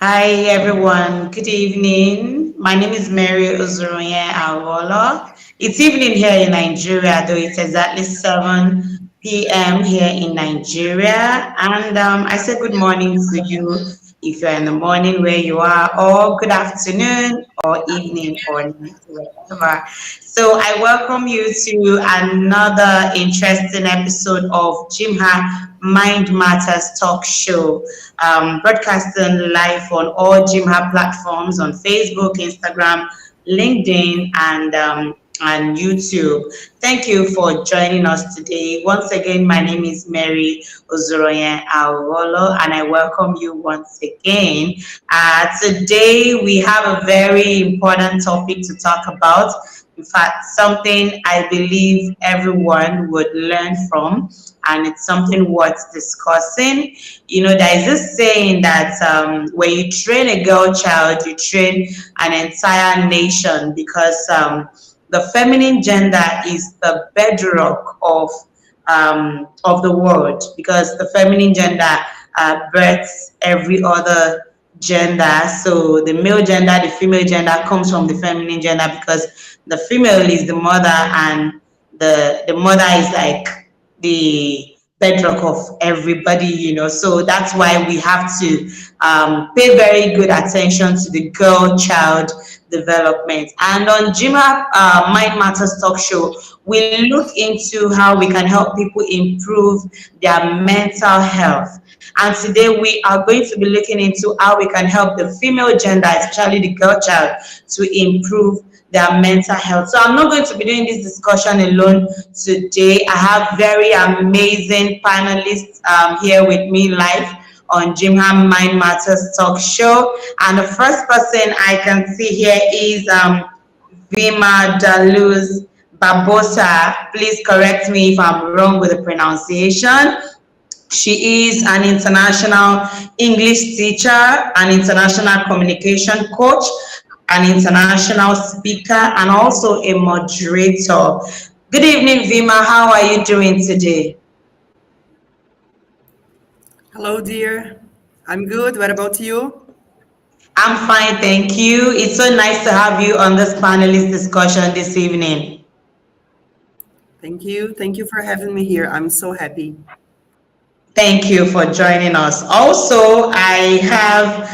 Hi everyone, good evening. My name is Mary Ozuruonye Agholor. It's evening here in Nigeria, though it's exactly 7 p.m. here in Nigeria. And I say good morning to you if you're in the morning where you are, or good afternoon, or evening, or night, wherever. So I welcome you to another interesting episode of GYMHA Mind Matters Talk Show, broadcasting live on all GYMHA platforms on Facebook, Instagram, LinkedIn, and YouTube. Thank you for joining us today. Once again, my name is Mary Ozuruonye Agholor, and I welcome you once again. Today, we have a very important topic to talk about. In fact, something I believe everyone would learn from, and it's something worth discussing. You know, there is this saying that when you train a girl child, you train an entire nation because the feminine gender is the bedrock of the world, because the feminine gender births every other gender. So the male gender, the female gender comes from the feminine gender because the female is the mother, and the mother is like the bedrock of everybody, you know. So that's why we have to pay very good attention to the girl child development. And on GYMHA Mind Matters Talk Show, we look into how we can help people improve their mental health. And today we are going to be looking into how we can help the female gender, especially the girl child, to improve their mental health. So I'm not going to be doing this discussion alone today. I have very amazing panelists here with me live on GYMHA Mind Matters Talk Show. And the first person I can see here is Vima Daluz Barbosa. Please correct me if I'm wrong with the pronunciation. She is an international English teacher, an international communication coach, an international speaker, and also a moderator. Good evening, Vima. How are you doing today? Hello, dear. I'm good. What about you? I'm fine, thank you. It's so nice to have you on this panelist discussion this evening. Thank you. Thank you for having me here. I'm so happy. Thank you for joining us. Also, I have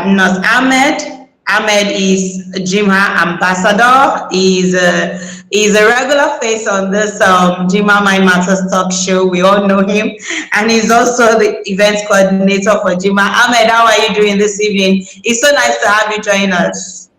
Naz Ahmed. Ahmed is GYMHA ambassador. He's a regular face on this GYMHA Mind Matters Talk Show. We all know him, and he's also the event coordinator for GYMHA. Ahmed, how are you doing this evening? It's so nice to have you join us.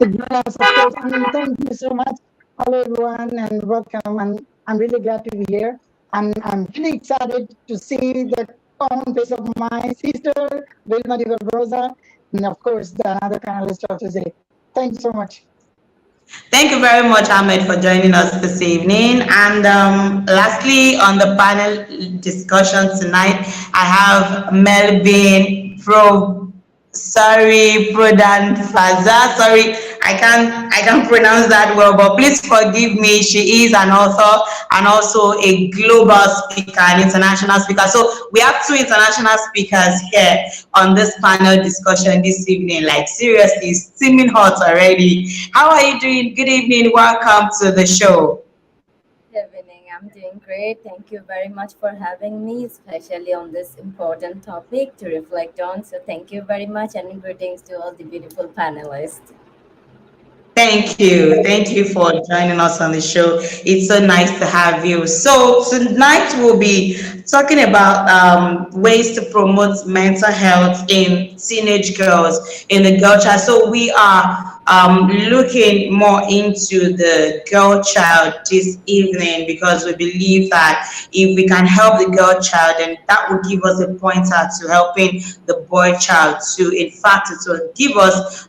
Yes, of course. Thank you so much. Hello, everyone, and welcome. And I'm really glad to be here. I'm really excited to see the common face of my sister, Vilma Di Barbosa, and of course, the other panelists of today. Thank you so much. Thank you very much, Ahmed, for joining us this evening. And lastly, on the panel discussion tonight, I have Melvin Prodan Faza. Sorry, I can't pronounce that well, but please forgive me. She is an author and also a global speaker, an international speaker. So we have two international speakers here on this panel discussion this evening. Like seriously, steaming hot already. How are you doing? Good evening. Welcome to the show. Good evening. I'm doing great. Thank you very much for having me, especially on this important topic to reflect on. So thank you very much, and greetings to all the beautiful panelists. Thank you. Thank you for joining us on the show. It's so nice to have you. So tonight we'll be talking about ways to promote mental health in teenage girls, in the girl child. So we are looking more into the girl child this evening because we believe that if we can help the girl child, then that will give us a pointer to helping the boy child too. In fact, it will give us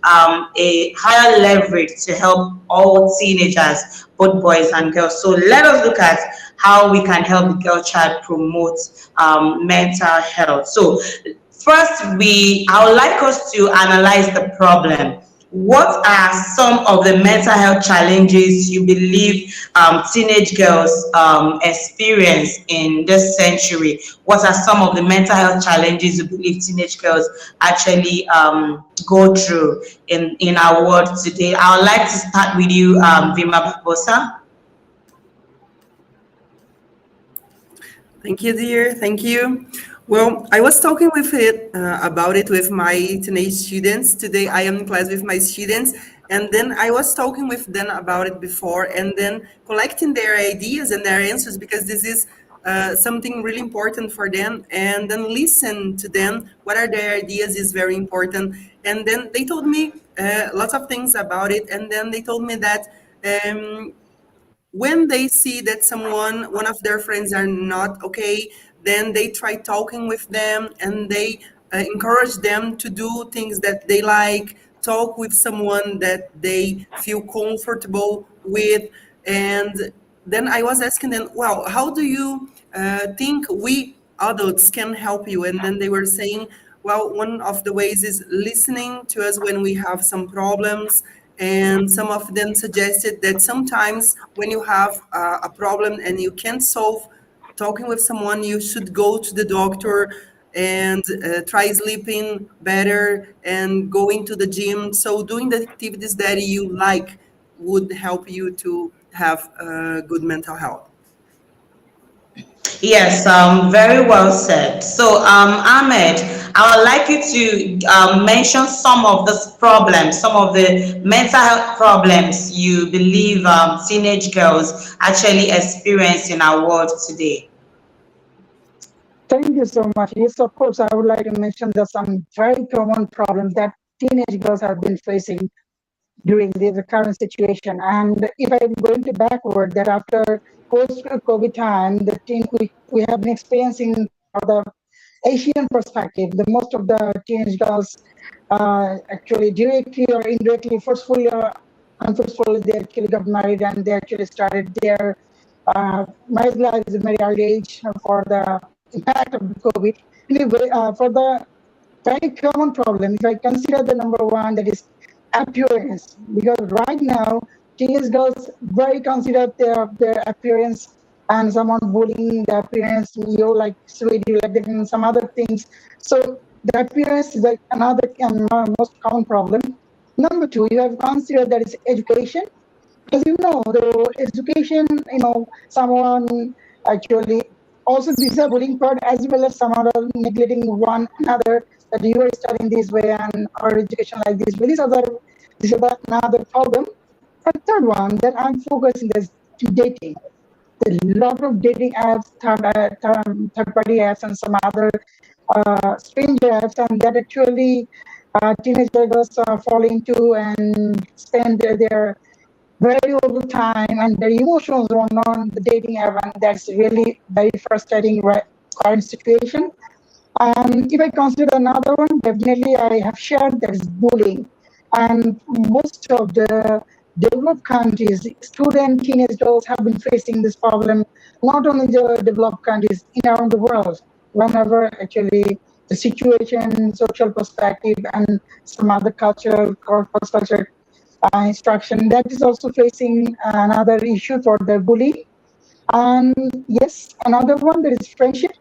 a higher leverage to help all teenagers, both boys and girls. So let us look at how we can help the girl child promote mental health. So first, I would like us to analyze the problem. what are some of the mental health challenges you believe teenage girls experience in this century? What are some of the mental health challenges you believe teenage girls actually go through in our world today? I would like to start with you, Vima Barbosa. Thank you, dear. Thank you. Well, I was talking about it with my teenage students. Today I am in class with my students, and then I was talking with them about it before, and then collecting their ideas and their answers, because this is something really important for them, and then listen to them. What are their ideas is very important. And then they told me lots of things about it, and then they told me that when they see that one of their friends are not okay, then they try talking with them, and they encourage them to do things that they like, talk with someone that they feel comfortable with. And then I was asking them, well, how do you think we adults can help you? And then they were saying, well, one of the ways is listening to us when we have some problems. And some of them suggested that sometimes when you have a problem and you can't solve talking with someone, you should go to the doctor and try sleeping better and going to the gym. So doing the activities that you like would help you to have good mental health. Yes, very well said. So, Ahmed, I would like you to mention some of the problems, some of the mental health problems you believe teenage girls actually experience in our world today. Thank you so much. Yes, of course, I would like to mention that some very common problems that teenage girls have been facing during the current situation. And if I'm going to backward, that after post-COVID time, the thing we have been experiencing for the Asian perspective, the most of the teenage girls actually directly or indirectly, forcefully or unforcefully, they actually got married, and they actually started their marriage life at a very early age for the impact of the COVID. Anyway, for the very common problem, if I consider the number one, that is appearance, because right now teenage girls very consider their appearance, and someone bullying the appearance, you like sweet, you like that, and some other things. So the appearance is like another and most common problem. Number two, you have considered that is education, because the education, someone actually also this is a bullying part, as well as some other neglecting one another, that you are studying this way and our education like this. But these are another problem. And third one that I'm focusing is dating. A lot of dating apps, third-party apps, and some other stranger apps, and that actually teenage girls fall into and spend their very little time and their emotions on the dating app, and that's really very frustrating current situation. If I consider another one, definitely I have shared that is bullying. And most of the developed countries, student teenage girls have been facing this problem, not only the developed countries, in around the world, whenever actually the situation, social perspective, and some other cultural, cross-cultural instruction, that is also facing another issue for the bully. And yes, another one, that is friendship.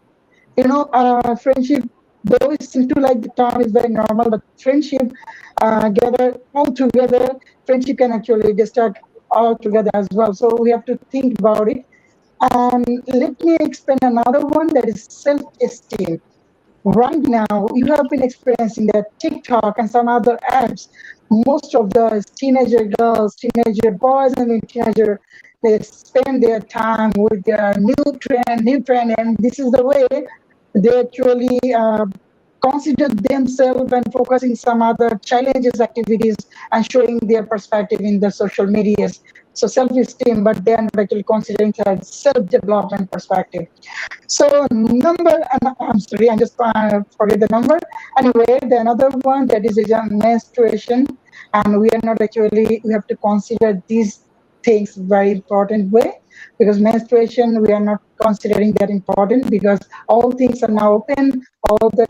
Friendship, though it seems to like the term is very normal, but friendship gather all together, friendship can actually distract all together as well. So we have to think about it. And let me explain another one, that is self-esteem. Right now, you have been experiencing that TikTok and some other apps, most of the teenager girls, teenager boys, and teenager, they spend their time with their new trend, and this is the way they actually consider themselves and focusing some other challenges, activities, and showing their perspective in the social medias. So self-esteem, but they are not actually considering self-development perspective. So I'm sorry, I just forget the number. Anyway, the another one, that is menstruation, and we are not actually, we have to consider these things very important way, because menstruation, we are not considering that important, because all things are now open, all the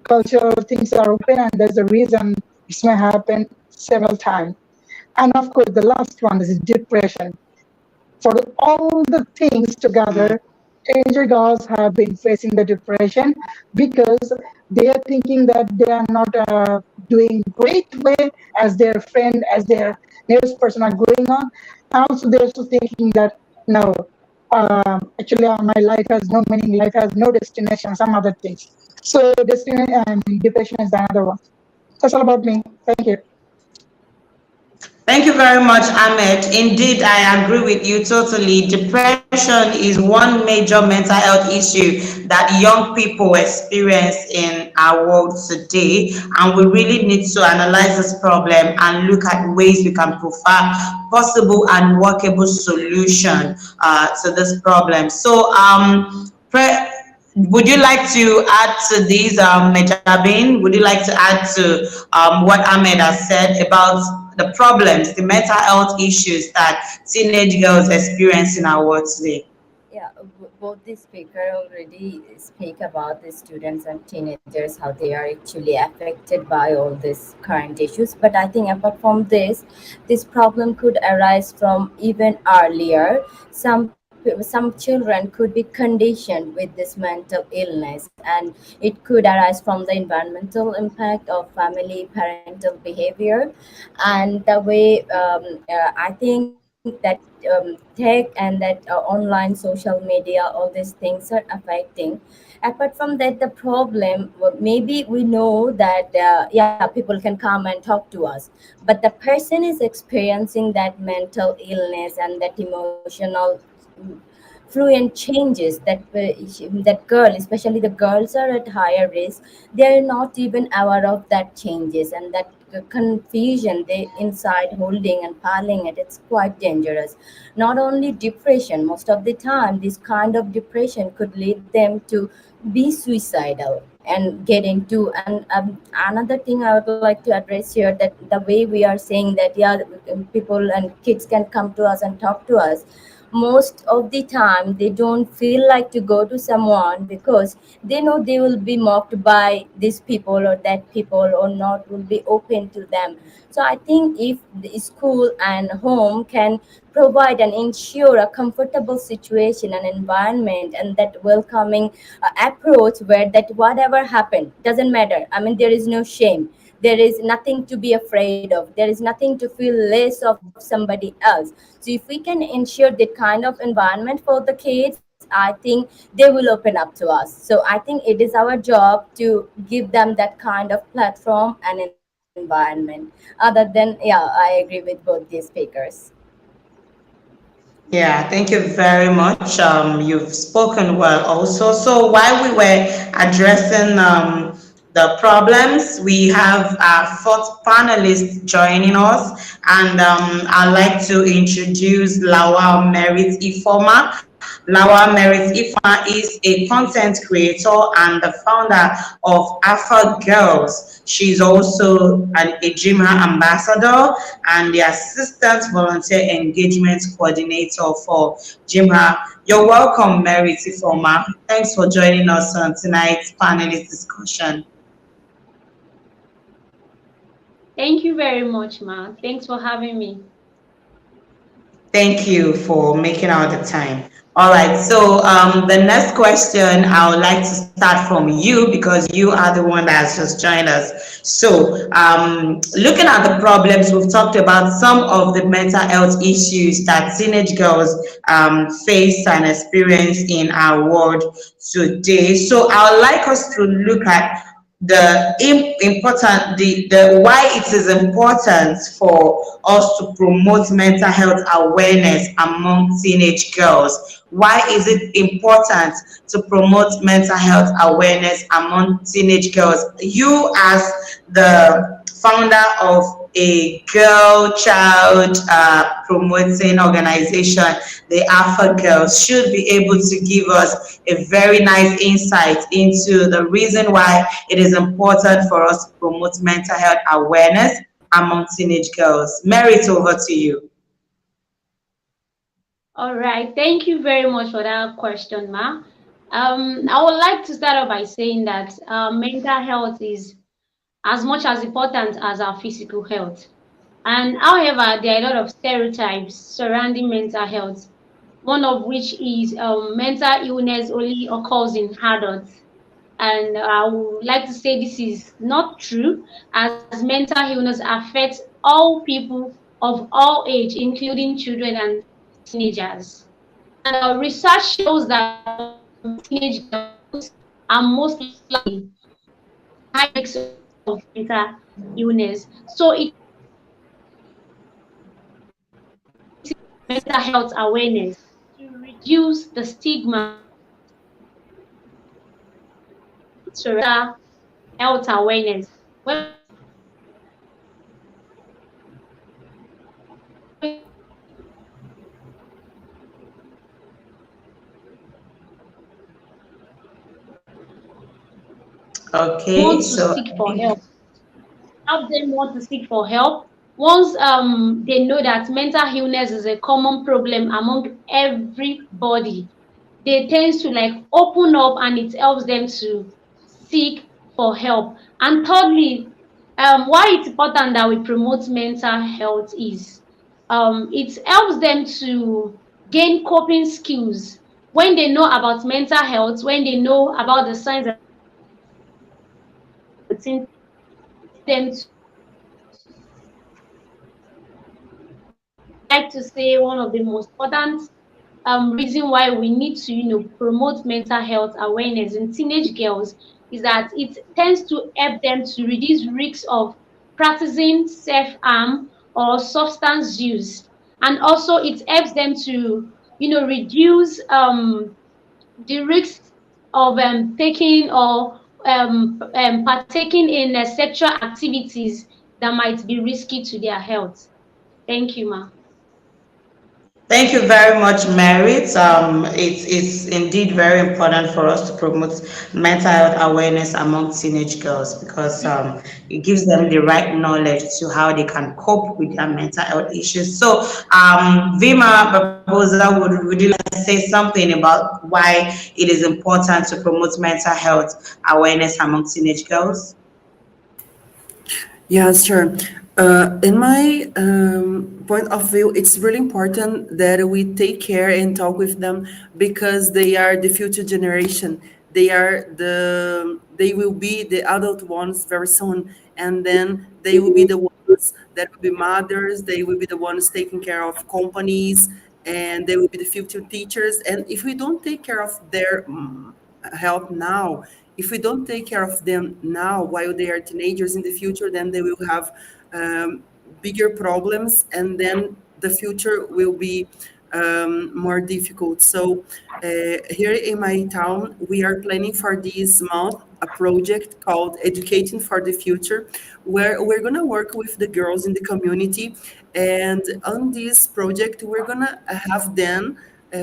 cultural things are open, and there's a reason It may happen several times. And of course, the last one is depression. For all the things together, teenage girls have been facing the depression because they are thinking that they are not doing great way as their friend, as their nearest person are going on. Also, they're also thinking that no, actually, my life has no meaning, life has no destination, some other things. So, destiny and depression is another one. That's all about me. Thank you. Thank you very much, Ahmed. Indeed, I agree with you totally. Depression is one major mental health issue that young people experience in our world today, and we really need to analyze this problem and look at ways we can provide possible and workable solution to this problem. So, would you like to add to these, Mejabin? Would you like to add to what Ahmed has said about the problems, the mental health issues that teenage girls experience in our world today? Yeah, both the speaker already speak about the students and teenagers, how they are actually affected by all these current issues. But I think apart from this problem could arise from even earlier. Some children could be conditioned with this mental illness, and it could arise from the environmental impact of family parental behavior, and the way I think that tech and that online social media, all these things are affecting. Apart from that, the problem, well, maybe we know that yeah, people can come and talk to us, but the person is experiencing that mental illness and that emotional fluent changes that that girl, especially the girls, are at higher risk. They are not even aware of that changes, and that confusion they inside holding and piling it, it's quite dangerous. Not only depression, most of the time this kind of depression could lead them to be suicidal and get into. And another thing I would like to address here, that the way we are saying that, yeah, people and kids can come to us and talk to us, most of the time they don't feel like to go to someone because they know they will be mocked by these people or that people, or not will be open to them. So I think if the school and home can provide and ensure a comfortable situation and environment, and that welcoming approach, where that whatever happened doesn't matter, I mean there is no shame, there is nothing to be afraid of, there is nothing to feel less of somebody else. So if we can ensure that kind of environment for the kids, I think they will open up to us. So I think it is our job to give them that kind of platform and environment. Other than, yeah, I agree with both these speakers. Yeah, thank you very much. You've spoken well also. So while we were addressing the problems, we have our fourth panelist joining us, and I'd like to introduce Lawa Merit Ifoma. Lawa Merit Ifoma is a content creator and the founder of Alpha Girls. She's also a GYMHA ambassador and the assistant volunteer engagement coordinator for GYMHA. You're welcome, Merit Ifoma. Thanks for joining us on tonight's panelist discussion. Thank you very much, Ma. Thanks for having me. Thank you for making out the time. All right, so the next question I would like to start from you because you are the one that has just joined us. So, looking at the problems, we've talked about some of the mental health issues that teenage girls face and experience in our world today. So, I would like us to look at the why it is important for us to promote mental health awareness among teenage girls. Why is it important to promote mental health awareness among teenage girls? You, as the founder of a girl child promoting organization, the Alpha Girls, should be able to give us a very nice insight into the reason why it is important for us to promote mental health awareness among teenage girls. Merit, over to you. All right. Thank you very much for that question, Ma. I would like to start off by saying that mental health is as much as important as our physical health. And however, there are a lot of stereotypes surrounding mental health, one of which is mental illness only occurs in adults. And I would like to say this is not true, as mental illness affects all people of all age, including children and teenagers. And research shows that teenage girls are most likely high risk of mental illness. So it is mental health awareness to reduce the stigma surrounding health awareness. When Okay, want to so seek for help, help them want to seek for help. Once they know that mental illness is a common problem among everybody, they tend to like open up and it helps them to seek for help. And thirdly, why it's important that we promote mental health is it helps them to gain coping skills. When they know about mental health, when they know about the signs and symptoms, them to, like to say one of the most important reason why we need to promote mental health awareness in teenage girls is that it tends to help them to reduce risks of practicing self-harm or substance use, and also it helps them to reduce the risks of taking or partaking in sexual activities that might be risky to their health. Thank you, ma. thank you very much, Merit. It's indeed very important for us to promote mental health awareness among teenage girls because it gives them the right knowledge to how they can cope with their mental health issues. So, Vima Barbosa, would you like to say something about why it is important to promote mental health awareness among teenage girls? Yeah, sure. In my point of view, it's really important that we take care and talk with them because they are the future generation. They will be the adult ones very soon, and then they will be the ones that will be mothers. They will be the ones taking care of companies, and they will be the future teachers. And if we don't take care of their health now, if we don't take care of them now while they are teenagers, in the future then they will have bigger problems, and then the future will be more difficult. So here in my town we are planning for this month a project called Educating for the Future, where we're going to work with the girls in the community, and on this project we're going to have them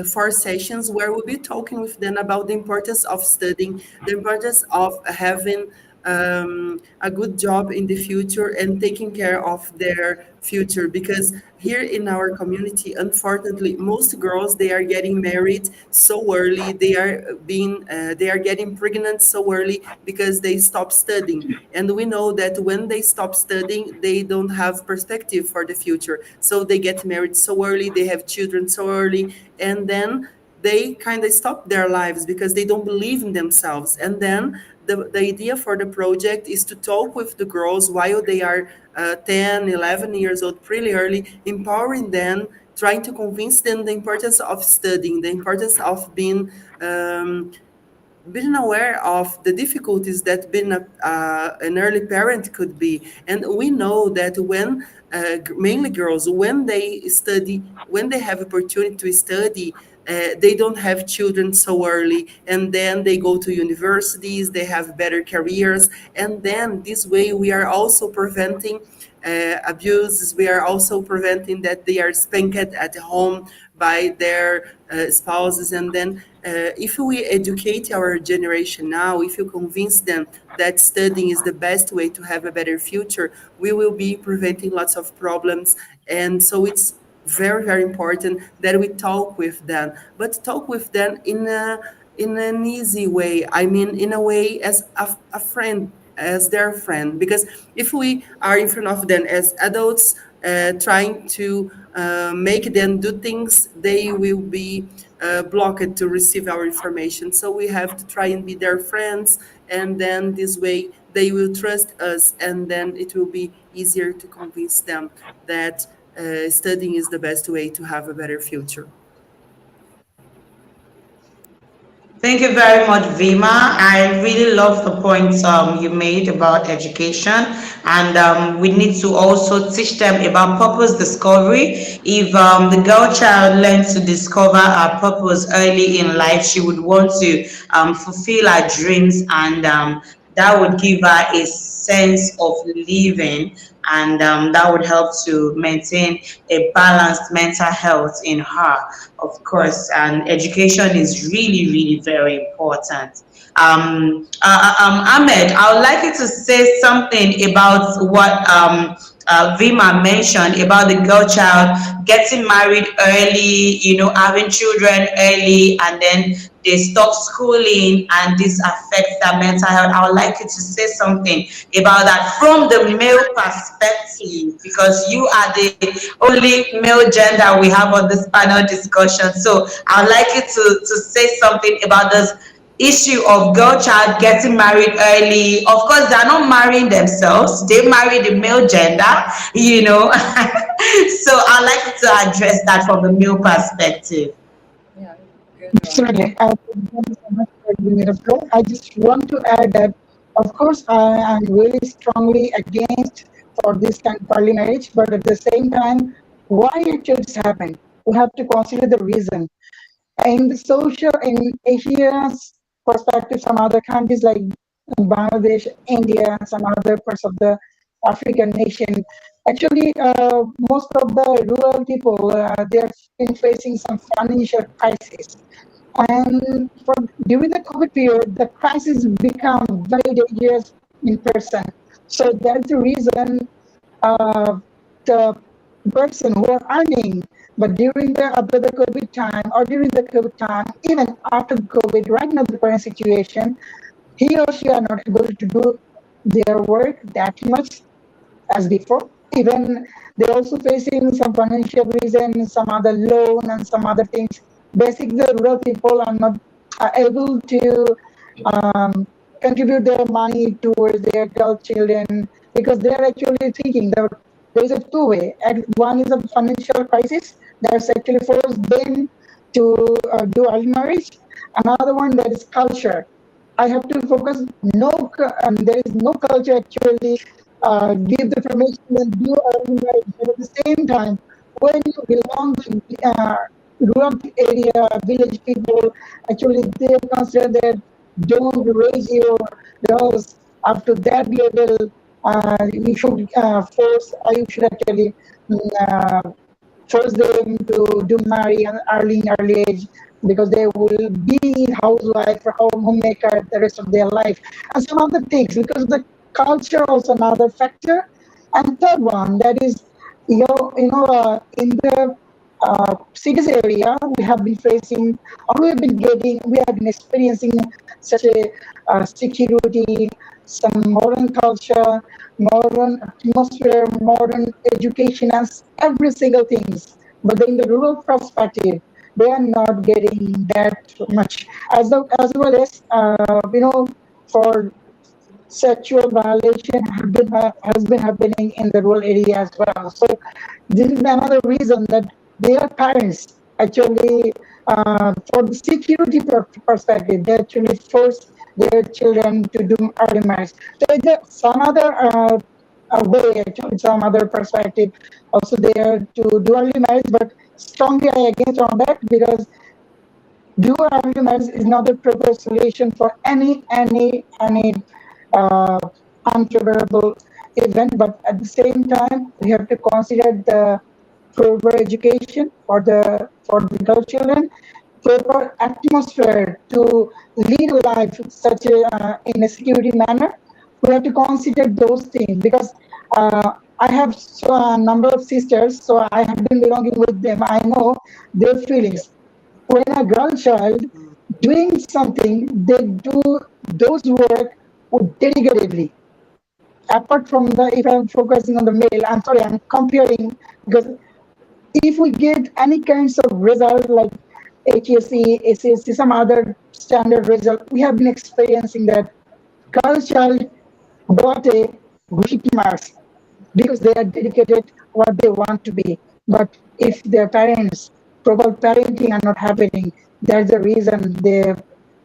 4 sessions where we'll be talking with them about the importance of studying, the importance of having a good job in the future and taking care of their future. Because here in our community, unfortunately, most girls, they are getting married so early. They are getting pregnant so early because they stop studying. And we know that when they stop studying, they don't have perspective for the future. So they get married so early, they have children so early, and then they kind of stop their lives because they don't believe in themselves. And then the idea for the project is to talk with the girls while they are 10, 11 years old, pretty early, empowering them, trying to convince them the importance of studying, the importance of being aware of the difficulties that being an early parent could be. And we know that when mainly girls, when they study, when they have opportunity to study, they don't have children so early, and then they go to universities, they have better careers, and then this way we are also preventing abuses. We are also preventing that they are spanked at home by their spouses. And then if we educate our generation now, if you convince them that studying is the best way to have a better future, we will be preventing lots of problems. And so it's very, very important that we talk with them, but talk with them in an easy way. I mean, in a way as a friend, as their friend. Because if we are in front of them as adults, trying to make them do things, they will be blocked to receive our information. So we have to try and be their friends, and then this way they will trust us, and then it will be easier to convince them that studying is the best way to have a better future. Thank you very much, Vima. I really love the points you made about education, and we need to also teach them about purpose discovery. If the girl child learns to discover her purpose early in life, she would want to fulfill her dreams, and that would give her a sense of living, and that would help to maintain a balanced mental health in her, of course. And education is really, really very important. Ahmed, I would like you to say something about what Vima mentioned about the girl child getting married early, having children early, and then they stop schooling, and this affects their mental health. I would like you to say something about that from the male perspective, because you are the only male gender we have on this panel discussion. So I would like you to say something about this issue of girl child getting married early. Of course, they're not marrying themselves, they marry the male gender. So I'd like you to address that from the male perspective. Yeah, good one. Absolutely. Thank you so much for giving me the floor. I just want to add that, of course, I am really strongly against for this kind of early marriage, but at the same time, why actually this happened? We have to consider the reason. In the social, in Asia's perspective, some other countries like Bangladesh, India, some other parts of the African nation, actually, most of the rural people, they've been facing some financial crisis. And during the COVID period, the crisis become very dangerous in person. So that's the reason the person who are earning, but during the after the COVID time or during the COVID time, even after COVID, right now the current situation, he or she are not able to do their work that much as before. Even they're also facing some financial reason, some other loan and some other things. Basically, the rural people are not able to contribute their money towards their adult children, because they're actually thinking that there's a two-way. One is a financial crisis that's actually forced them to do early marriage. Another one, that is culture. I have to focus. There is no culture actually give the permission and do early marriage. But at the same time, when you belong to rural area, village people, actually they consider that don't raise your girls up to that level. You should you should actually force them to do marry an early age, because they will be housewife or homemaker the rest of their life, and some other things, because the culture also another factor. And third one, that is, in the cities area, we have been facing, or we have been experiencing such a security, some modern culture, modern atmosphere, modern education, and every single things. But in the rural perspective, they are not getting that much. As well as, for sexual violation has been happening in the rural area as well. So this is another reason that their parents actually, for the security perspective, they actually force their children to do early marriage. So there's some other way, actually, some other perspective also there to do early marriage, but strongly I against on that, because do early marriage is not the proper solution for any unfavorable event. But at the same time, we have to consider the proper education for the girl children, proper atmosphere to lead a life such in a security manner. We have to consider those things, because I have a number of sisters, so I have been belonging with them. I know their feelings. When a girl child doing something, they do those work dedicatedly. apart from the, if I'm focusing on the male, I'm sorry, I'm comparing, because if we get any kinds of result like HSC, SSC, some other standard result, we have been experiencing that girl child got a good marks because they are dedicated what they want to be. But if their parents, proper parenting are not happening, that's the reason they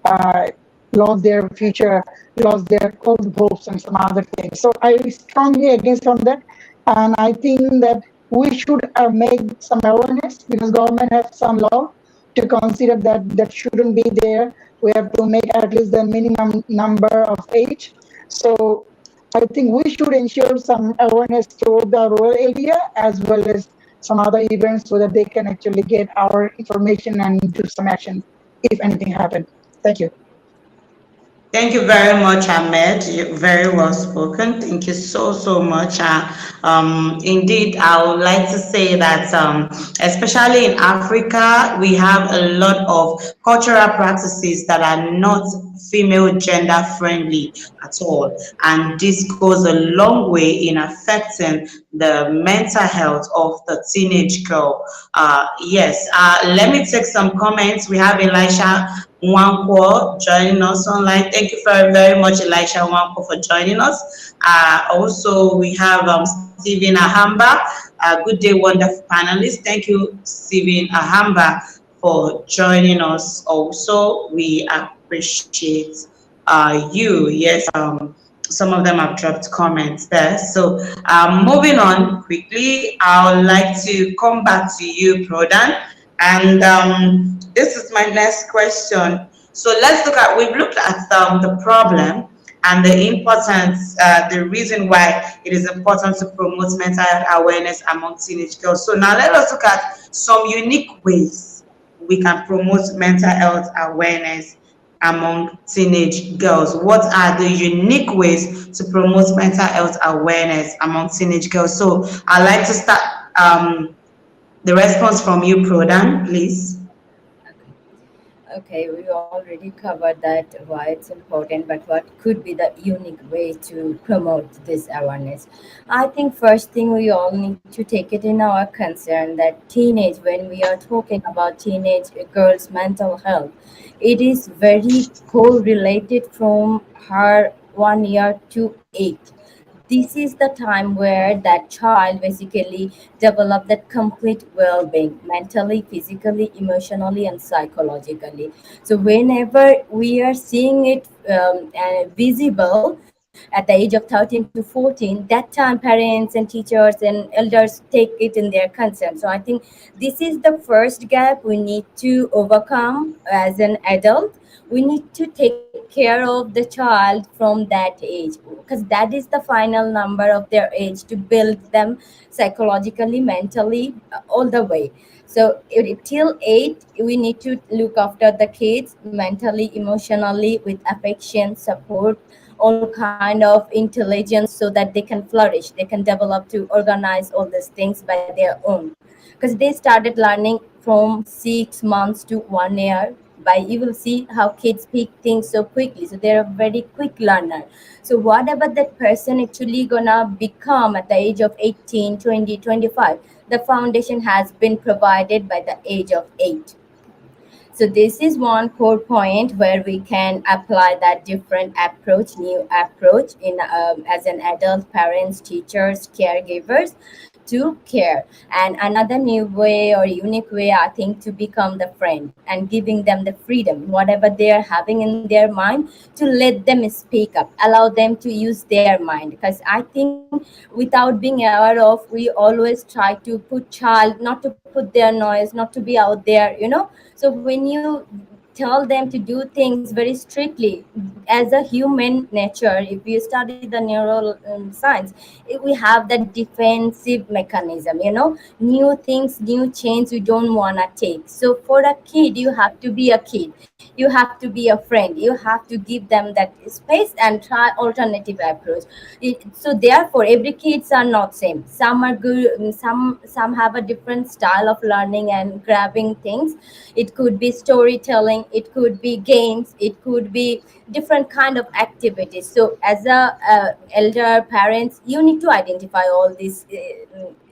uh, lost their future, lost their old hopes and some other things. So I strongly against on that, and I think that we should make some awareness, because government has some law to consider that that shouldn't be there. We have to make at least the minimum number of age. So I think we should ensure some awareness to the rural area as well as some other events so that they can actually get our information and do some action if anything happens. Thank you. Thank you very much, Ahmed. You're very well spoken. Thank you so, so much. Indeed, I would like to say that, especially in Africa, we have a lot of cultural practices that are not female gender friendly at all. And this goes a long way in affecting the mental health of the teenage girl. Yes, let me take some comments. We have Elisha Nwankwo joining us online. Thank you very, very much, Elisha Nwankwo, for joining us. Also, we have Stephen Ahamba. Good day, wonderful panelists. Thank you, Stephen Ahamba, for joining us. Also, we appreciate you. Yes, some of them have dropped comments there. So, moving on quickly, I would like to come back to you, Prodan. And this is my next question. So let's look at, we've looked at the problem and the importance, the reason why it is important to promote mental health awareness among teenage girls. So now let us look at some unique ways we can promote mental health awareness among teenage girls. What are the unique ways to promote mental health awareness among teenage girls? So I'd like to start the response from you, Prodan, please. Okay, we already covered that why it's important, but what could be the unique way to promote this awareness? I think first thing we all need to take it in our concern that teenage, when we are talking about teenage girls' mental health, it is very correlated from her 1 year to 8. This is the time where that child basically develop that complete well-being mentally, physically, emotionally, and psychologically. So whenever we are seeing it visible at the age of 13 to 14, that time parents and teachers and elders take it in their concern. So I think this is the first gap we need to overcome as an adult. We need to take care of the child from that age, because that is the final number of their age, to build them psychologically, mentally, all the way. So till 8 we need to look after the kids mentally, emotionally, with affection, support, all kind of intelligence, so that they can flourish, they can develop to organize all these things by their own, because they started learning from 6 months to 1 year. By you will see how kids pick things so quickly, so they're a very quick learner. So whatever that person actually gonna become at the age of 18, 20, 25, the foundation has been provided by the age of 8. So this is one core point where we can apply that different approach, new approach in as an adult, parents, teachers, caregivers, to care. And another new way or unique way, I think, to become the friend and giving them the freedom, whatever they are having in their mind, to let them speak up, allow them to use their mind. Because I think without being aware of, we always try to put child, not to put their noise, not to be out there. So when you tell them to do things very strictly, as a human nature, if you study the neural science, we have that defensive mechanism. New things, new change we don't want to take. So for a kid, you have to be a kid, you have to be a friend, you have to give them that space and try alternative approach. So therefore every kids are not same. Some are good, some have a different style of learning and grabbing things. It could be storytelling, it could be games, it could be different kind of activities. So as a elder parents, you need to identify all these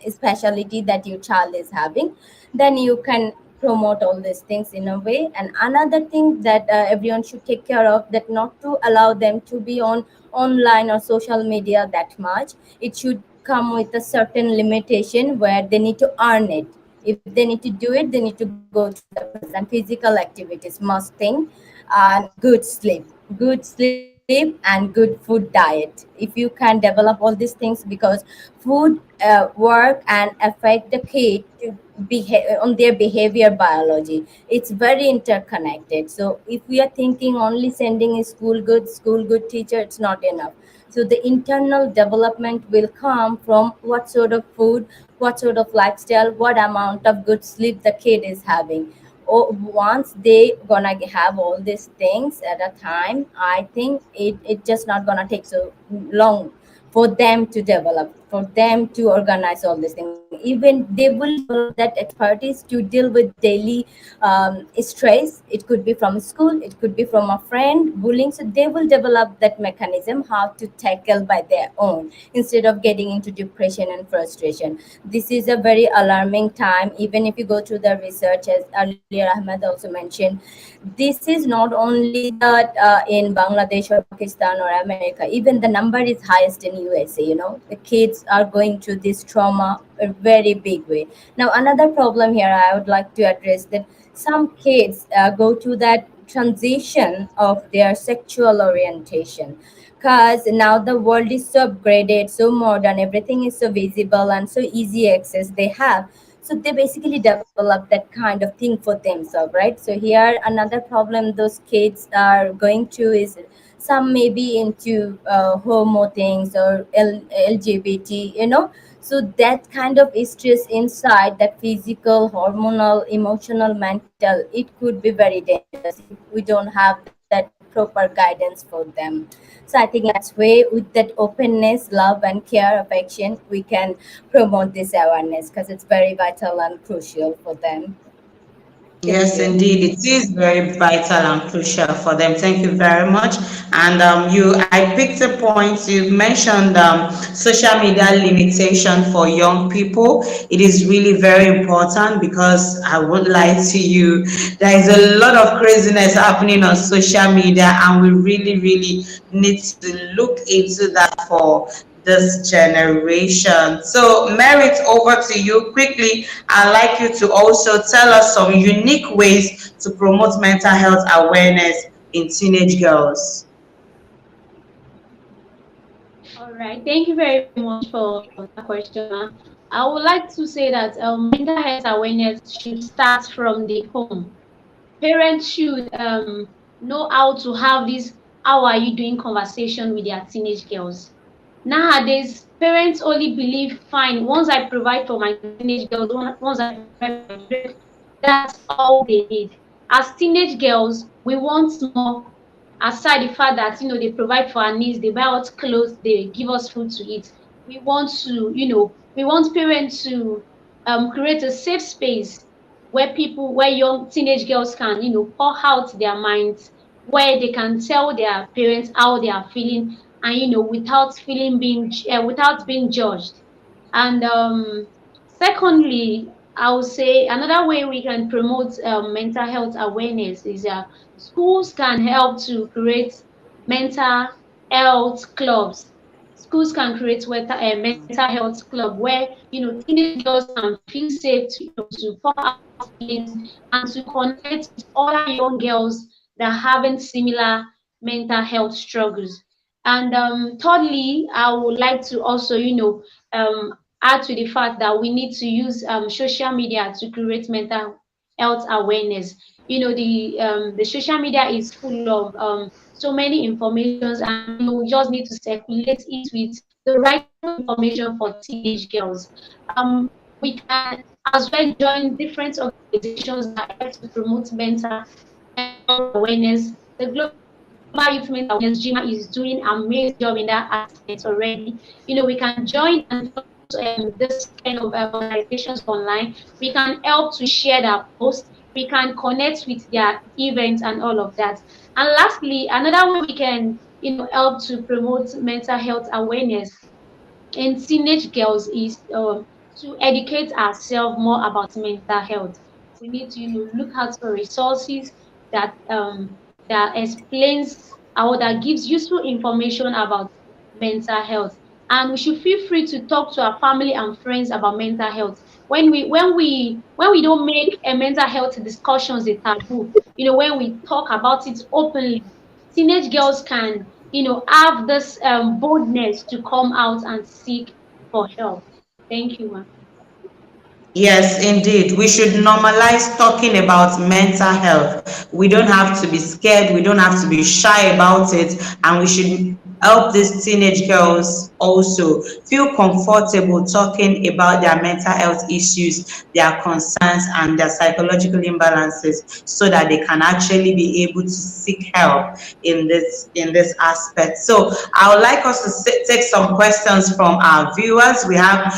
speciality that your child is having, then you can promote all these things in a way. And another thing that everyone should take care of, that not to allow them to be on online or social media that much. It should come with a certain limitation where they need to earn it. If they need to do it, they need to go to the process. And physical activities must thing, and good sleep and good food diet. If you can develop all these things, because food work and affect the kid to on their behavior biology. It's very interconnected. So if we are thinking only sending a school good teacher, it's not enough. So the internal development will come from what sort of food, what sort of lifestyle, what amount of good sleep the kid is having. Or once they gonna have all these things at a time, I think it just not gonna take so long for them to develop, for them to organize all these things. Even they will develop that expertise to deal with daily stress. It could be from school, it could be from a friend bullying. So they will develop that mechanism how to tackle by their own, instead of getting into depression and frustration. This is a very alarming time. Even if you go to the research, as earlier Ahmed also mentioned, this is not only that in Bangladesh or Pakistan or America. Even the number is highest in USA. The kids are going through this trauma a very big way. Now another problem here I would like to address, that some kids go to that transition of their sexual orientation, because now the world is so upgraded, so modern, everything is so visible and so easy access they have. So they basically develop that kind of thing for themselves, right? So here another problem those kids are going through is, some may be into homo things or LGBT, so that kind of stress inside, that physical, hormonal, emotional, mental, it could be very dangerous if we don't have that proper guidance for them. So I think that's way, with that openness, love and care, affection, we can promote this awareness, because it's very vital and crucial for them. Thank Yes, you. indeed, it is very vital and crucial for them. Thank you very much. And I picked a point. You mentioned social media limitation for young people. It is really very important because I won't lie to you, there is a lot of craziness happening on social media, and we really, really need to look into that for this generation. So, Merit, over to you quickly. I'd like you to also tell us some unique ways to promote mental health awareness in teenage girls. All right, thank you very much for that question, ma'am. I would like to say that mental health awareness should start from the home. Parents should know how to have this "how are you doing" conversation with their teenage girls. Nowadays, parents only believe, fine, once I provide for my teenage girls, once I provide for my children, that's all they need. As teenage girls, we want more. Aside the fact that they provide for our needs, they buy us clothes, they give us food to eat. We want parents to create a safe space where young teenage girls can pour out their minds, where they can tell their parents how they are feeling, and without being judged. And secondly, I would say another way we can promote mental health awareness is schools can help to create mental health clubs. Schools can create mental health club where teenage girls can feel safe to pour out feelings and to connect with other young girls that are having similar mental health struggles. And thirdly, I would like to also add to the fact that we need to use social media to create mental health awareness. The social media is full of so many informations, and we just need to circulate it with the right information for teenage girls. We can as well join different organizations that help to promote mental health awareness. The Global Youth Mental Awareness, GYMHA, is doing an amazing job in that aspect already. We can join and follow this kind of organizations online. We can help to share their posts. we can connect with their events and all of that. And lastly, another way we can, help to promote mental health awareness in teenage girls is to educate ourselves more about mental health. We need to, look out for resources that that explains or that gives useful information about mental health. And we should feel free to talk to our family and friends about mental health. When we don't make a mental health discussions a taboo, when we talk about it openly, teenage girls can, have this boldness to come out and seek for help. Thank you, ma'am. Yes, indeed. We should normalize talking about mental health. We don't have to be scared. We don't have to be shy about it. And we should help these teenage girls also feel comfortable talking about their mental health issues, their concerns, and their psychological imbalances so that they can actually be able to seek help in this aspect. So I would like us to take some questions from our viewers. We have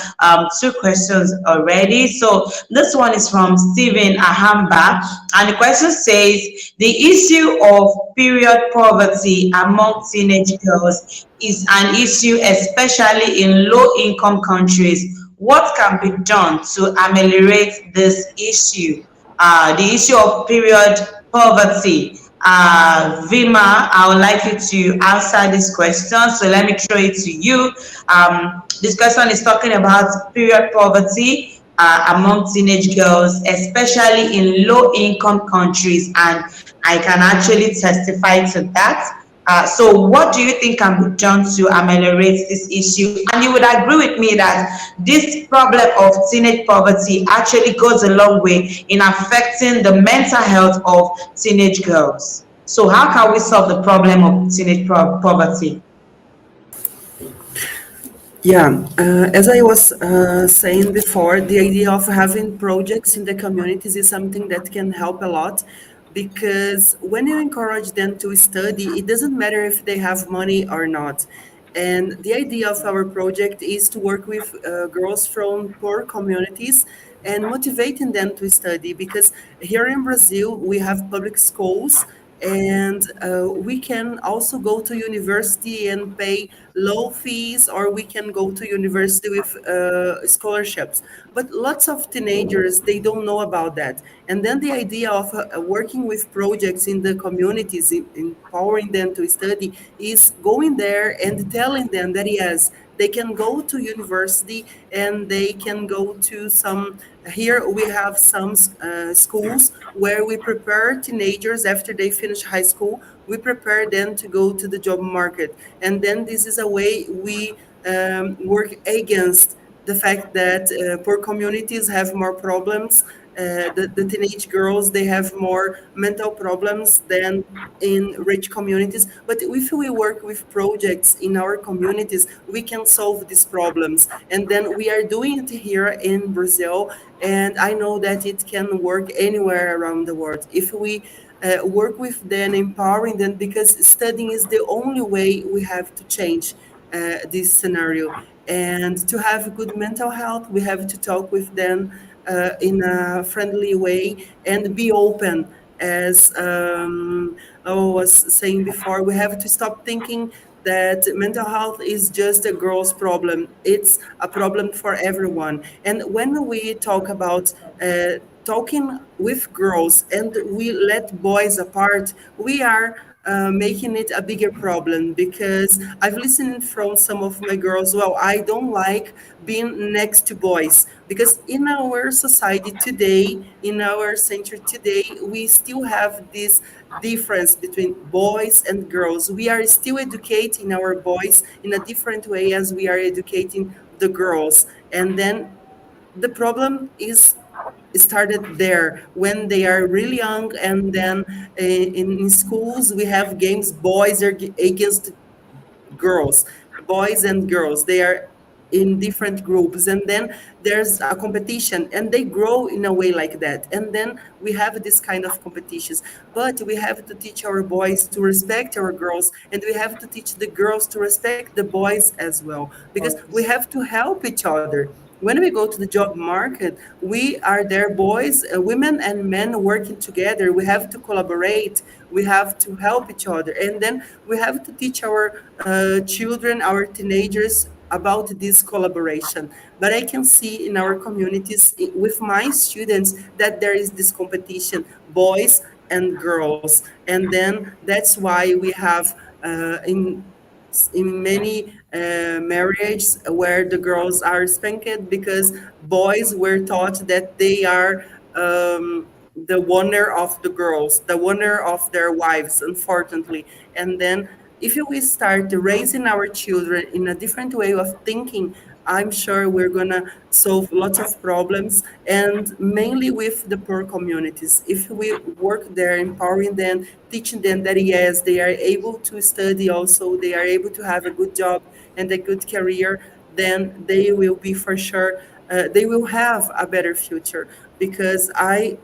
two questions already. So this one is from Stephen Ahamba, and the question says the issue of period poverty among teenage girls is an issue especially in low-income countries. What can be done to ameliorate this issue? The issue of period poverty. Vima, I would like you to answer this question. So let me throw it to you. This question is talking about period poverty among teenage girls, especially in low-income countries, and I can actually testify to that. So what do you think can be done to ameliorate this issue? And you would agree with me that this problem of teenage poverty actually goes a long way in affecting the mental health of teenage girls. So how can we solve the problem of teenage poverty? Yeah, as I was saying before, the idea of having projects in the communities is something that can help a lot, because when you encourage them to study, it doesn't matter if they have money or not. And the idea of our project is to work with girls from poor communities and motivating them to study, because here in Brazil we have public schools, and we can also go to university and pay low fees, or we can go to university with scholarships. But lots of teenagers, they don't know about that. And then the idea of working with projects in the communities, empowering them to study, is going there and telling them that yes, they can go to university and they can go to some. Here we have some schools where we prepare teenagers after they finish high school. We prepare them to go to the job market, and then this is a way we work against the fact that poor communities have more problems. The teenage girls, they have more mental problems than in rich communities. But if we work with projects in our communities, we can solve these problems. And then we are doing it here in Brazil, and I know that it can work anywhere around the world if we work with them, empowering them, because studying is the only way we have to change this scenario. And to have good mental health, we have to talk with them in a friendly way and be open. As I was saying before, we have to stop thinking that mental health is just a girl's problem. It's a problem for everyone. And when we talk about talking with girls and we let boys apart, we are making it a bigger problem, because I've listened from some of my girls, well, I don't like being next to boys, because in our society today, in our century today, we still have this difference between boys and girls. We are still educating our boys in a different way as we are educating the girls. And then the problem is started there when they are really young, and then in schools we have games, boys are against girls, boys and girls, they are in different groups, and then there's a competition and they grow in a way like that, and then we have this kind of competitions. But we have to teach our boys to respect our girls, and we have to teach the girls to respect the boys as well, because we have to help each other. when we go to the job market, we are there, boys, women and men working together. We have to collaborate. We have to help each other. And then we have to teach our children, our teenagers about this collaboration. But I can see in our communities with my students that there is this competition, boys and girls. And then that's why we have in many marriages where the girls are spanked because boys were taught that they are the owner of the girls, the owner of their wives, unfortunately. And then if we start raising our children in a different way of thinking, I'm sure we're gonna solve lots of problems, and mainly with the poor communities. If we work there, empowering them, teaching them that yes, they are able to study also, they are able to have a good job and a good career, then they will be for sure, they will have a better future. Because I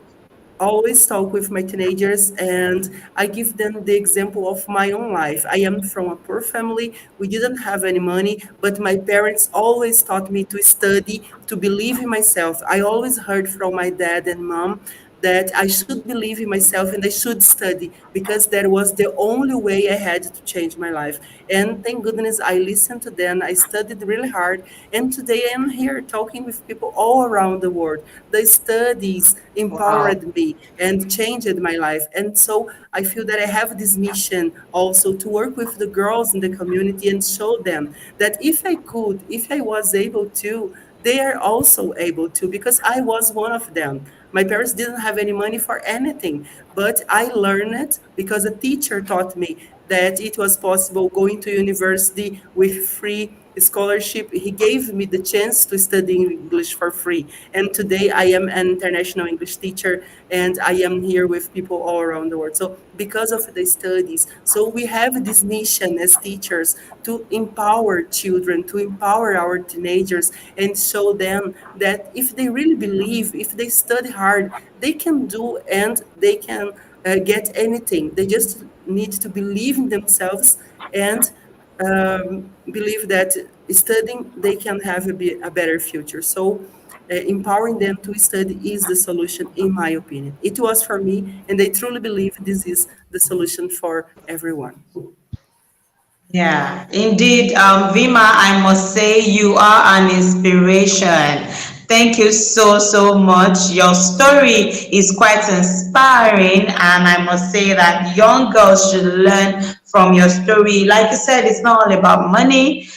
always talk with my teenagers and I give them the example of my own life. I am from a poor family. We didn't have any money, but my parents always taught me to study, to believe in myself. I always heard from my dad and mom that I should believe in myself and I should study because that was the only way I had to change my life. And thank goodness I listened to them. I studied really hard. And today I am here talking with people all around the world. The studies Wow. empowered me and changed my life. And so I feel that I have this mission also to work with the girls in the community and show them that if I could, if I was able to, they are also able to because I was one of them. My parents didn't have any money for anything, but I learned it because a teacher taught me that it was possible going to university with free scholarship. He gave me the chance to study English for free. And today I am an international English teacher and I am here with people all around the world. So because of the studies, so we have this mission as teachers to empower children, to empower our teenagers and show them that if they really believe, if they study hard, they can do and they can get anything. They just need to believe in themselves and believe that studying they can have a better future. So empowering them to study is the solution, in my opinion. It was for me, and I truly believe this is the solution for everyone. Yeah, indeed, Vima, I must say you are an inspiration. Thank you so, so much. Your story is quite inspiring, and I must say that young girls should learn from your story. Like you said, it's not all about money.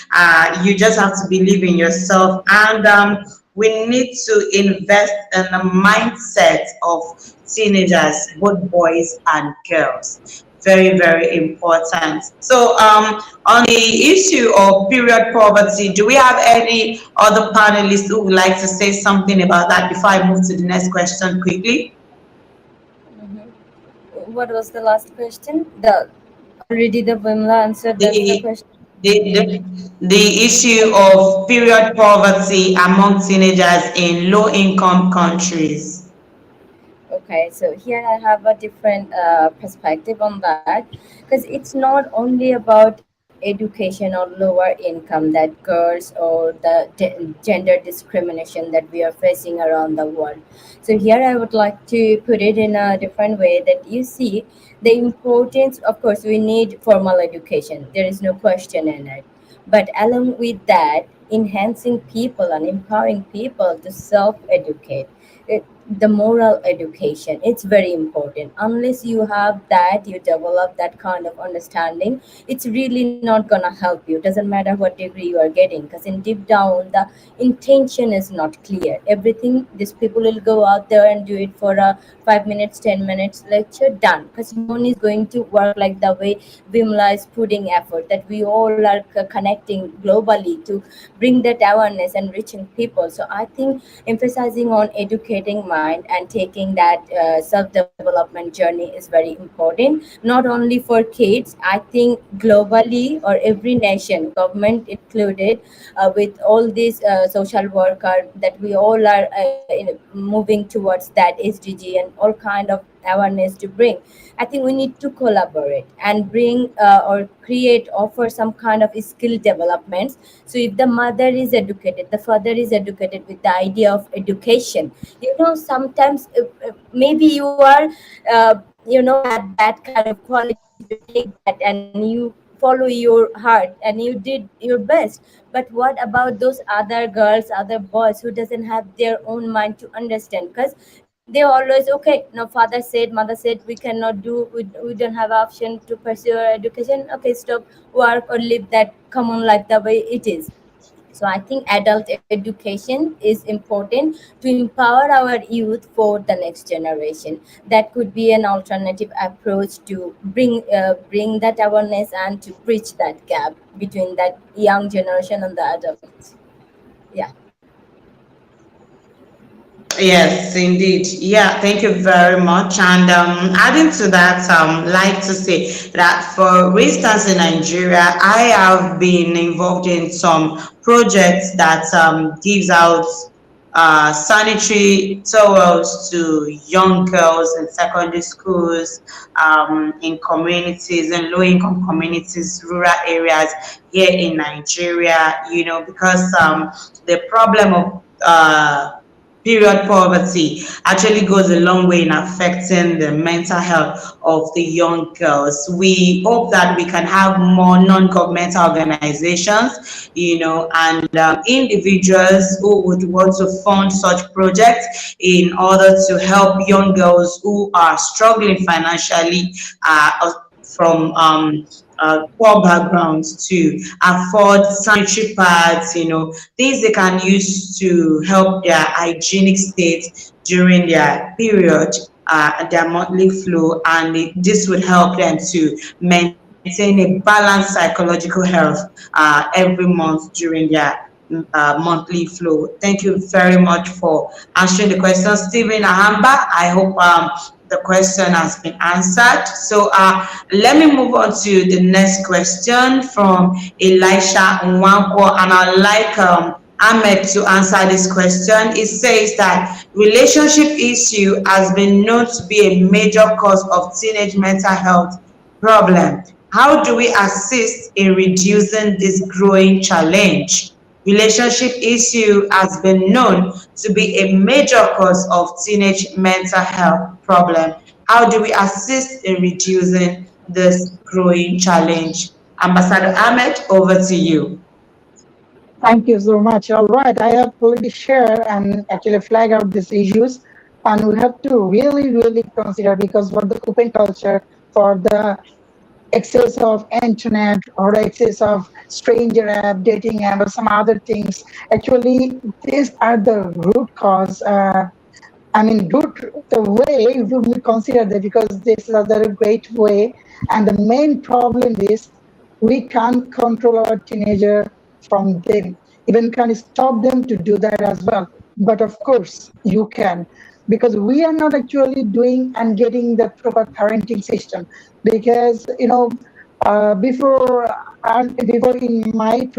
You just have to believe in yourself, and we need to invest in the mindset of teenagers, both boys and girls. Very, very important. So, on the issue of period poverty, do we have any other panelists who would like to say something about that before I move to the next question quickly? What was the last question? The already the Vimla answered. That's the The, question. the issue of period poverty among teenagers in low-income countries. Okay, so here I have a different perspective on that because it's not only about education or lower income that girls or the gender discrimination that we are facing around the world. So here I would like to put it in a different way that you see the importance. Of course, we need formal education. There is no question in it. But along with that, enhancing people and empowering people to self-educate, the moral education, it's very important. Unless you have that, you develop that kind of understanding, it's really not gonna help you. Doesn't matter what degree you are getting, because in deep down the intention is not clear. Everything, these people will go out there and do it for a 5 minutes, 10 minutes lecture, done, because no one is going to work like the way Vimla is putting effort, that we all are connecting globally to bring that awareness and reaching people. So I think emphasizing on educating mind and taking that self-development journey is very important, not only for kids. I think globally, or every nation, government included, with all these social worker, that we all are moving towards that SDG and all kind of awareness to bring. I think we need to collaborate and bring or create, offer some kind of skill developments. So if the mother is educated, the father is educated with the idea of education, sometimes maybe you are had that kind of quality to take that, and you follow your heart and you did your best. But what about those other girls, other boys who doesn't have their own mind to understand? Because they always, okay, no, father said, mother said, we cannot do, we don't have option to pursue our education, okay, stop, work or live that common life the way it is. So I think adult education is important to empower our youth for the next generation. That could be an alternative approach to bring that awareness and to bridge that gap between that young generation and the adults. Yeah. Yes, indeed. Yeah, thank you very much. And adding to that, like to say that for instance in Nigeria, I have been involved in some projects that gives out sanitary towels to young girls in secondary schools, in communities, in low-income communities, rural areas here in Nigeria. Because the problem of period poverty actually goes a long way in affecting the mental health of the young girls. We hope that we can have more non-governmental organizations, and individuals who would want to fund such projects in order to help young girls who are struggling financially from poor backgrounds to afford sanitary pads, things they can use to help their hygienic state during their period, their monthly flow, and this would help them to maintain a balanced psychological health every month during their monthly flow. Thank you very much for answering the question, Stephen Ahamba. I hope the question has been answered. So let me move on to the next question from Elisha Nwankwo, and I'd like Ahmed to answer this question. It says that relationship issue has been known to be a major cause of teenage mental health problem. How do we assist in reducing this growing challenge? Relationship issue has been known to be a major cause of teenage mental health problem. How do we assist in reducing this growing challenge? Ambassador Ahmed, over to you. Thank you so much. All right, I have already shared and actually flag out these issues, and we have to really, really consider, because for the open culture, for the excess of internet or excess of stranger app, dating app, or some other things, actually these are the root cause. The way we consider that, because this is a very great way. And the main problem is we can't control our teenager from them, even can stop them to do that as well. But of course, you can, because we are not actually doing and getting the proper parenting system. Because before in my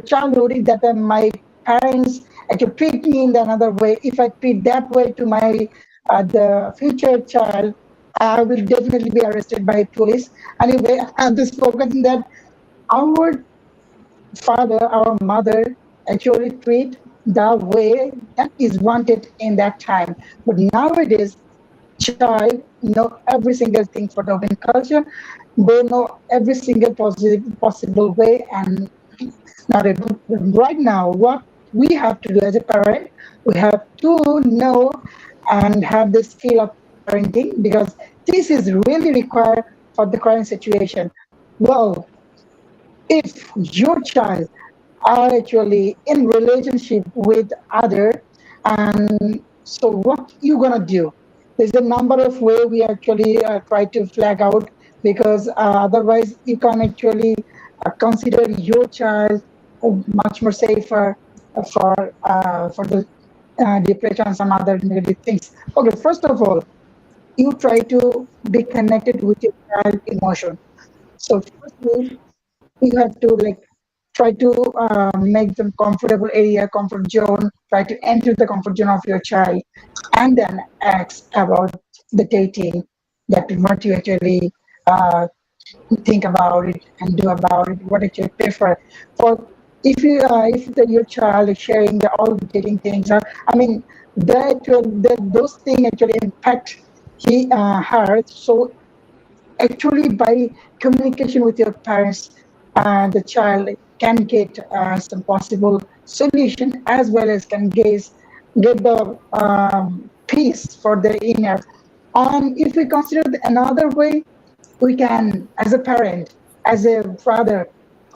childhood, is that my parents actually treat me in another way. If I treat that way to my the future child, I will definitely be arrested by police. Anyway, I'm just focusing that our father, our mother actually treat the way that is wanted in that time. But nowadays, child know every single thing for the open culture. They know every single possible way, and not able. Right now, what we have to do as a parent, we have to know and have the skill of parenting, because this is really required for the current situation. Well, if your child are actually in relationship with other, and so what you gonna do? There's a number of ways we actually try to flag out, because otherwise you can actually consider your child much more safer for the depression and some other negative things. Okay, first of all, you try to be connected with your child emotion. So firstly, you have to try to make them comfortable area, comfort zone, try to enter the comfort zone of your child, and then ask about the dating, that what you actually think about it and do about it, what actually prefer. For if your child is sharing all the dating things, I mean, those things actually impact her. So actually, by communication with your parents, the child can get some possible solution, as well as can get the peace for their inner. If we consider another way, we can, as a parent, as a father,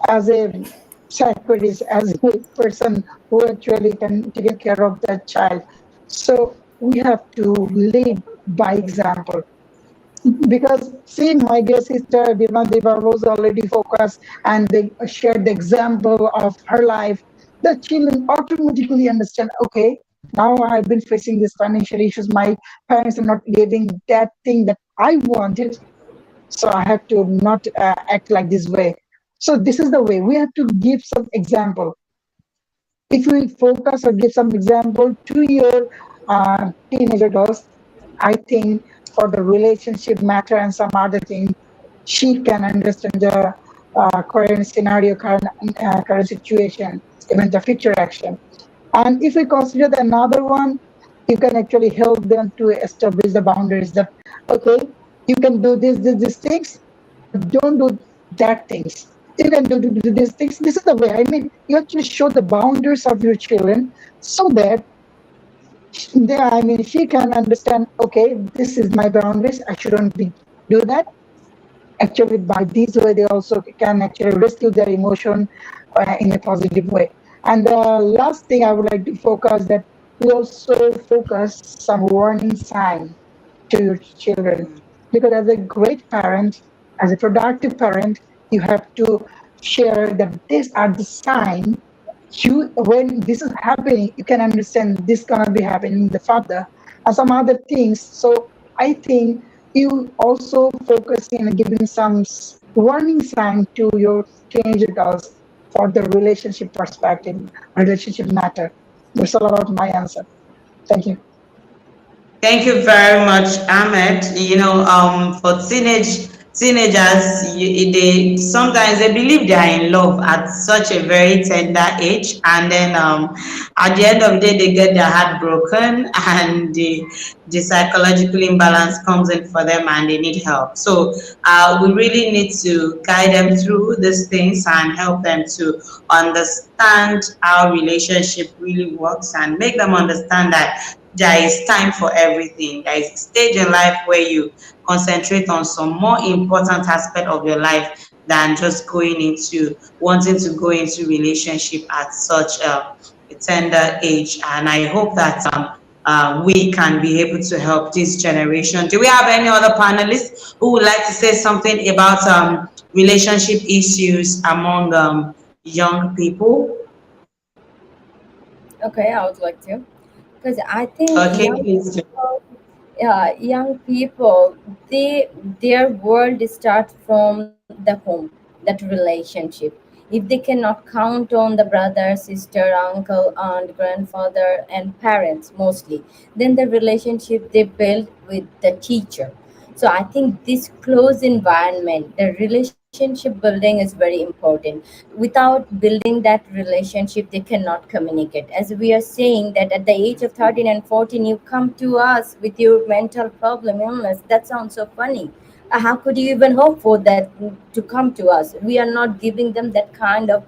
as a psychologist, as a person who actually can take care of that child. So we have to lead by example, because see, my dear sister Deva was already focused and they shared the example of her life. The children automatically understand, okay, now I've been facing these financial issues. My parents are not giving that thing that I wanted, so I have to not act like this way. So this is the way we have to give some example. If we focus or give some example to your teenager girls, I think for the relationship matter and some other thing, she can understand the current scenario, current situation, even the future action. And if we consider another one, you can actually help them to establish the boundaries that, okay, you can do these things, but don't do that things. You can do these things. This is the way. I mean, you actually show the boundaries of your children so that I mean, she can understand, okay, this is my boundaries. I shouldn't do that. Actually, by this way, they also can actually rescue their emotion in a positive way. And the last thing I would like to focus, that we also focus some warning sign to your children, because as a great parent, as a productive parent, you have to share that these are the sign. You, when this is happening, you can understand this gonna be happening in the father and some other things. So I think you also focus in giving some warning sign to your teenage girls for the relationship perspective, relationship matter. That's all about my answer. Thank you. Thank you very much, Ahmed. For teenagers, they sometimes they believe they are in love at such a very tender age, and then at the end of the day, they get their heart broken, and the psychological imbalance comes in for them, and they need help. So we really need to guide them through these things and help them to understand how relationship really works, and make them understand that there is time for everything. There is a stage in life where you concentrate on some more important aspect of your life than just going into wanting to go into relationship at such a tender age. And I hope that we can be able to help this generation. Do we have any other panelists who would like to say something about relationship issues among young people? Okay, I would like to, because I think Okay, please do. young people, their world starts from the home, that relationship. If they cannot count on the brother, sister, uncle, aunt, grandfather, and parents mostly, then the relationship they build with the teacher. So I think this close environment, the relationship building is very important. Without building that relationship, they cannot communicate. As we are saying that at the age of 13 and 14, you come to us with your mental problem, illness. That sounds so funny. How could you even hope for that to come to us? We are not giving them that kind of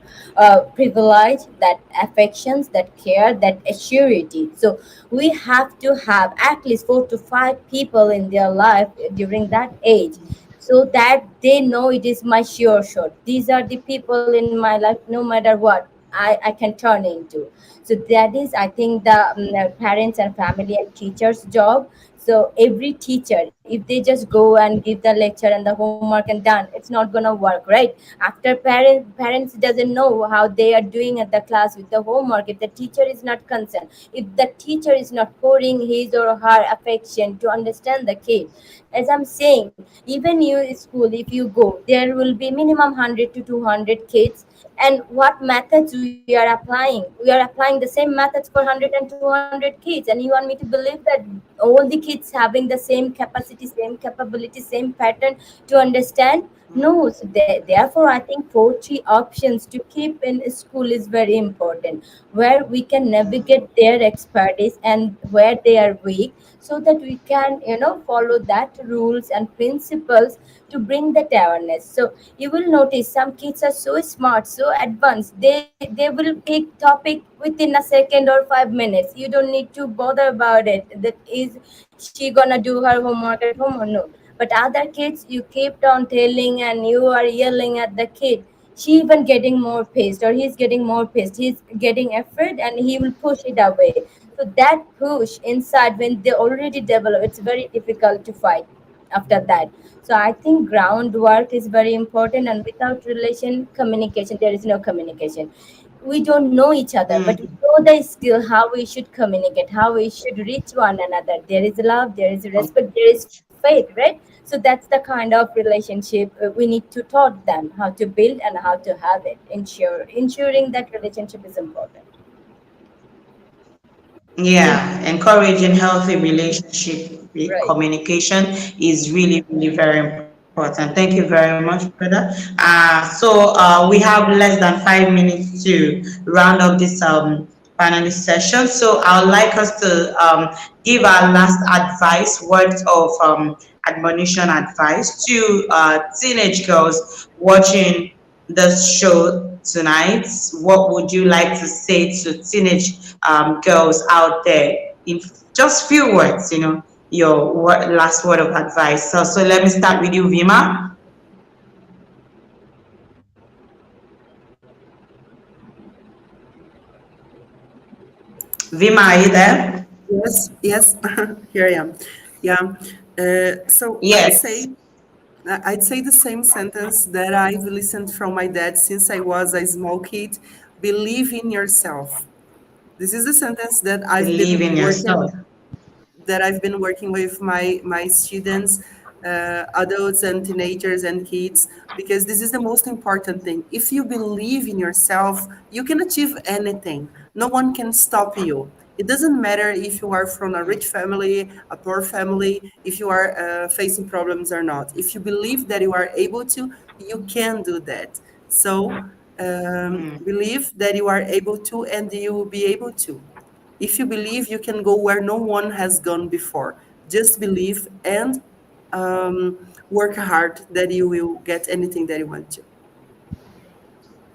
privilege, that affections, that care, that assurity. So we have to have at least 4 to 5 people in their life during that age, so that they know it is my sure shot. These are the people in my life, no matter what I can turn into. So that is, I think, the parents and family and teachers' job. So every teacher, if they just go and give the lecture and the homework and done, it's not gonna work, right? After parents doesn't know how they are doing at the class with the homework, if the teacher is not concerned, if the teacher is not pouring his or her affection to understand the kid. As I'm saying, even you school, if you go, there will be minimum 100 to 200 kids, And what methods we are applying? We are applying the same methods for 100 and 200 kids, and you want me to believe that all the kids having the same capacity, same capability, same pattern to understand? No. So therefore I think 4 3 options to keep in school is very important, where we can navigate their expertise and where they are weak, so that we can follow that rules and principles to bring that awareness. So you will notice some kids are so smart, so advanced, they will pick topic within a second or 5 minutes. You don't need to bother about it, that is she gonna do her homework at home or no. But other kids, you keep on telling and you are yelling at the kid, she even getting more pissed or he's getting more pissed, he's getting afraid and he will push it away. So that push inside, when they already develop, it's very difficult to fight after that. So I think groundwork is very important, and without relation communication, there is no communication. We don't know each other, but we know the skill how we should communicate, how we should reach one another. There is love, there is respect, there is faith, right? So that's the kind of relationship we need to taught them how to build and how to have it. Ensuring that relationship is important. Yeah, encouraging healthy relationship Right. communication is really, really very important. Thank you very much, brother. So we have less than 5 minutes to round up this panelist session. So I would like us to give our last advice, words of admonition advice to teenage girls watching this show tonight. What would you like to say to teenage girls out there in just few words? Your last word of advice. So let me start with you, Vima. Vima, are you there? Yes, yes, here I am. Yeah. So Yes. I'd say the same sentence that I've listened from my dad since I was a small kid. Believe in yourself. This is a sentence Believe in yourself. that I've been working with my students, adults and teenagers and kids, because this is the most important thing. If you believe in yourself, you can achieve anything. No one can stop you. It doesn't matter if you are from a rich family, a poor family, if you are facing problems or not. If you believe that you are able to, you can do that. So believe that you are able to, and you will be able to. If you believe, you can go where no one has gone before. Just believe and work hard that you will get anything that you want to.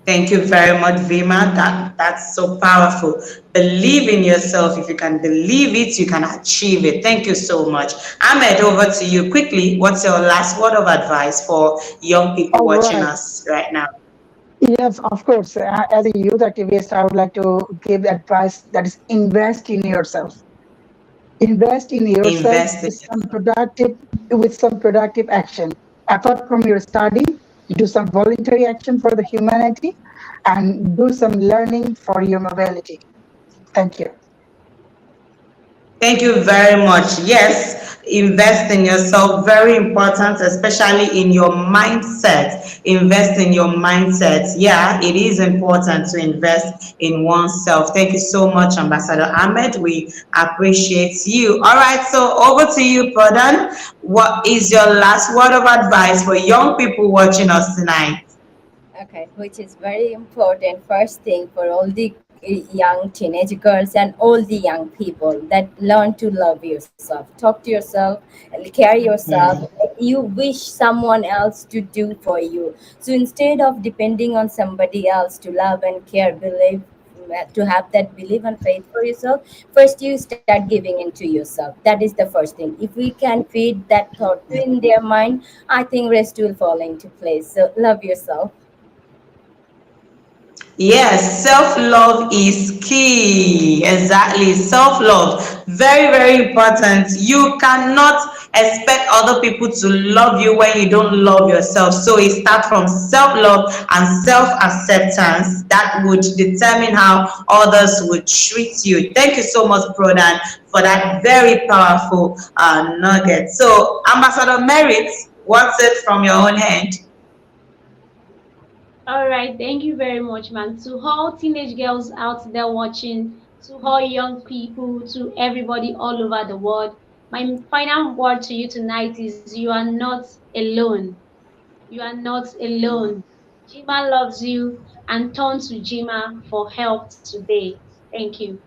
Thank you very much, Vima. That's so powerful. Believe in yourself. If you can believe it, you can achieve it. Thank you so much. Ahmed, over to you quickly. What's your last word of advice for young people All watching right. us right now? Yes, of course. As a youth activist, I would like to give advice that is invest in yourself. Invest in yourself Invest in with some productive action. Apart from your study, do some voluntary action for the humanity and do some learning for your mobility. Thank you. Thank you very much. Yes, invest in yourself. Very important, especially in your mindset. Invest in your mindset. Yeah, it is important to invest in oneself. Thank you so much, Ambassador Ahmed. We appreciate you. All right, so over to you, Pradhan. What is your last word of advice for young people watching us tonight? Okay, which is very important. First thing for all the young teenage girls and all the young people, that learn to love yourself, talk to yourself, and care yourself. Hmm. You wish someone else to do for you. So instead of depending on somebody else to love and care, believe, to have that belief and faith for yourself, first you start giving into yourself. That is the first thing. If we can feed that thought in their mind, I think rest will fall into place. So love yourself. Yes, self-love is key. Exactly. Self-love. Very, very important. You cannot expect other people to love you when you don't love yourself. So it starts from self-love and self-acceptance that would determine how others would treat you. Thank you so much, Prodan, for that very powerful nugget. So, Ambassador Merit, what's it from your own hand? All right, thank you very much, man. To all teenage girls out there watching, to all young people, to everybody all over the world, my final word to you tonight is you are not alone. You are not alone. GYMHA loves you and turn to GYMHA for help today. Thank you.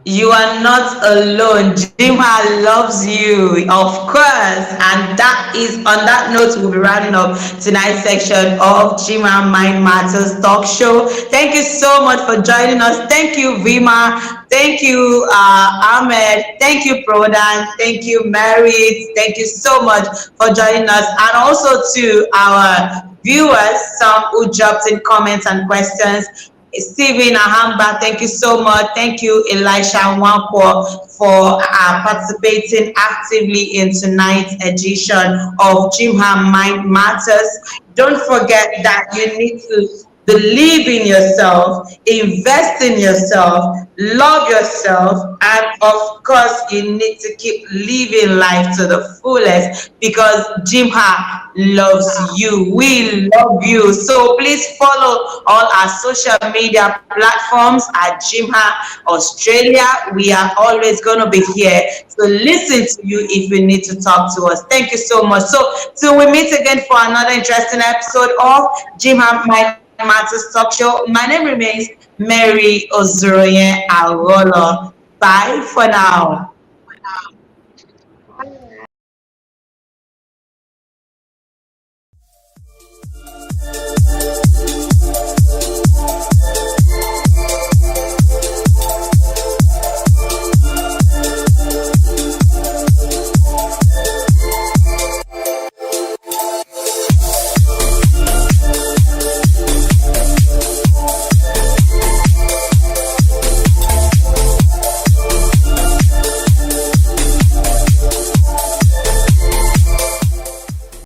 You are not alone. GYMHA loves you, of course. And that is on that note, we'll be rounding up tonight's section of GYMHA Mind Matters Talk Show. Thank you so much for joining us. Thank you, Vima. Thank you, Ahmed. Thank you, Prodan. Thank you, Merit. Thank you so much for joining us. And also to our viewers, some who dropped in comments and questions. Stephen Ahamba, thank you so much. Thank you, Elisha Wankwo, for participating actively in tonight's edition of GYMHA Mind Matters. Don't forget that you need to believe in yourself, invest in yourself, love yourself, and of course, you need to keep living life to the fullest because GYMHA loves you. We love you. So please follow all our social media platforms at GYMHA Australia. We are always going to be here to listen to you if you need to talk to us. Thank you so much. So till we meet again for another interesting episode of GYMHA Mind Matters Talk Show, my name remains Mary Ozuruonye Agholor. Bye for now.